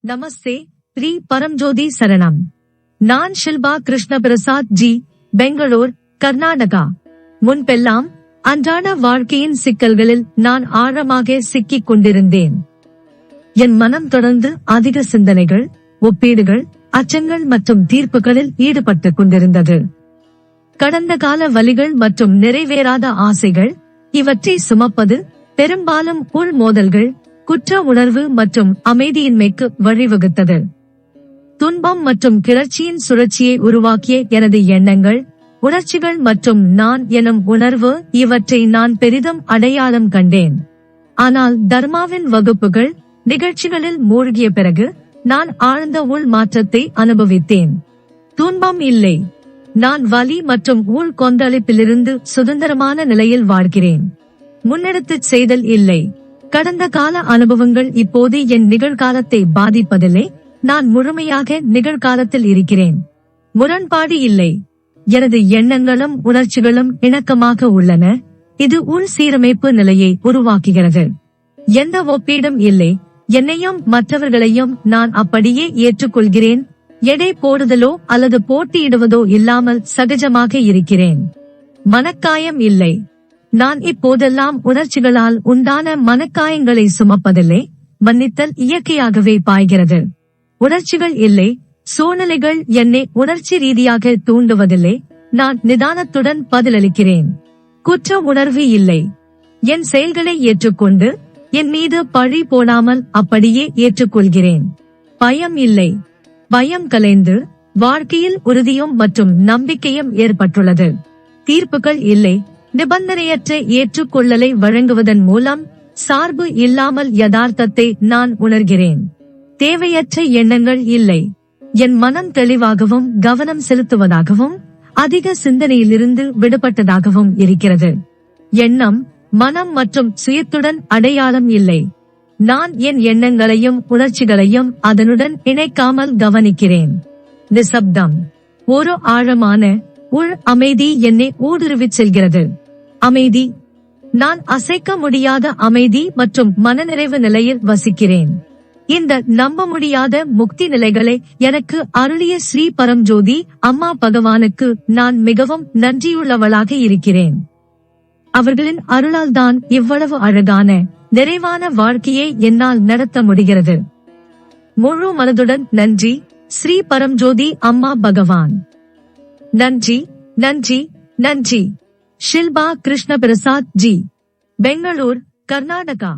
நமஸ்தே, ஸ்ரீ பரம்ஜோதி சரணம். நான் ஷில்பா கிருஷ்ண பிரசாத் ஜி, பெங்களூர், கர்நாடகா. முன்பெல்லாம் அன்றாட வாழ்க்கையின் சிக்கல்களில் நான் ஆழமாக சிக்கிக் கொண்டிருந்தேன். என் மனம் தொடர்ந்து அதிக சிந்தனைகள், ஒப்பீடுகள், அச்சங்கள் மற்றும் தீர்ப்புகளில் ஈடுபட்டுக் கொண்டிருந்தது. கடந்த கால வலிகள் மற்றும் நிறைவேறாத ஆசைகள், இவற்றை சுமப்பது பெரும்பாலும் உள் மோதல்கள், குற்ற உணர்வு மற்றும் அமைதியின்மைக்கு வழிவகுத்தது. துன்பம் மற்றும் கிளர்ச்சியின் சுழற்சியை உருவாக்கிய எனது எண்ணங்கள், உணர்ச்சிகள் மற்றும் நான் எனும் உணர்வு, இவற்றை நான் பெரிதும் அடையாளம் கண்டேன். ஆனால் தர்மாவின் வகுப்புகள், நிகழ்ச்சிகளில் மூழ்கிய பிறகு நான் ஆழ்ந்த உள் மாற்றத்தை அனுபவித்தேன். துன்பம் இல்லை. நான் வலி மற்றும் உள் கொந்தளிப்பிலிருந்து சுதந்திரமான நிலையில் வாழ்கிறேன். முன்னெடுத்துச் செய்தல் இல்லை. கடந்த கால அனுபவங்கள் இப்போது என் நிகழ்காலத்தை பாதிப்பதில்லை. நான் முழுமையாக நிகழ்காலத்தில் இருக்கிறேன். முரண்பாடு இல்லை. எனது எண்ணங்களும் உணர்ச்சிகளும் இணக்கமாக உள்ளன. இது உள் சீரமைப்பு நிலையை உருவாக்குகிறது. எந்த ஒப்பீடும் இல்லை. என்னையும் மற்றவர்களையும் நான் அப்படியே ஏற்றுக்கொள்கிறேன். எடை போடுதலோ அல்லது போட்டியிடுவதோ இல்லாமல் சகஜமாக இருக்கிறேன். மனக்காயம் இல்லை. நான் இப்போதெல்லாம் உணர்ச்சிகளால் உண்டான மனக்காயங்களை சுமப்பதில்லை. மன்னித்தல் இயற்கையாகவே பாய்கிறது. உணர்ச்சிகள் இல்லை. சூழ்நிலைகள் என்னை உணர்ச்சி ரீதியாக தூண்டுவதில்லை. நான் நிதானத்துடன் பதிலளிக்கிறேன். குற்ற உணர்வு இல்லை. என் செயல்களை ஏற்றுக்கொண்டு என் மீது பழி போடாமல் அப்படியே ஏற்றுக்கொள்கிறேன். பயம் இல்லை. பயம் கலைந்து வாழ்க்கையில் உறுதியும் மற்றும் நம்பிக்கையும் ஏற்பட்டுள்ளது. தீர்ப்புகள் இல்லை. நிபந்தனையற்ற ஏற்றுக்கொள்ளலை வழங்குவதன் மூலம் சார்பு இல்லாமல் யதார்த்தத்தை நான் உணர்கிறேன். தேவையற்ற எண்ணங்கள் இல்லை. என் மனம் தெளிவாகவும் கவனம் செலுத்துவதாகவும் அதிக சிந்தனையிலிருந்து விடுபட்டதாகவும் இருக்கிறது. எண்ணம், மனம் மற்றும் சுயத்துடன் அடையாளம் இல்லை. நான் என் எண்ணங்களையும் உணர்ச்சிகளையும் அதனுடன் இணைக்காமல் கவனிக்கிறேன். நிசப்தம். ஒரு ஆழமான உள் அமைதி என்னை ஊடுருவிச் செல்கிறது. அமைதி. நான் அசைக்க முடியாத அமைதி மற்றும் மனநிறைவு நிலையில் வசிக்கிறேன். இந்த நம்ப முடியாத முக்தி நிலைகளை எனக்கு அருளிய ஸ்ரீ பரம்ஜோதி அம்மா பகவானுக்கு நான் மிகவும் நன்றியுள்ளவளாக இருக்கிறேன். அவர்களின் அருளால் தான் இவ்வளவு அழகான, நிறைவான வாழ்க்கையை என்னால் நடத்த முடிகிறது. முழு மனதுடன் நன்றி ஸ்ரீ பரம்ஜோதி அம்மா பகவான். நன்றி, நன்றி, நன்றி. ஷில்பா கிருஷ்ண பிரசாத் ஜி, பெங்களூர், கர்நாடகா.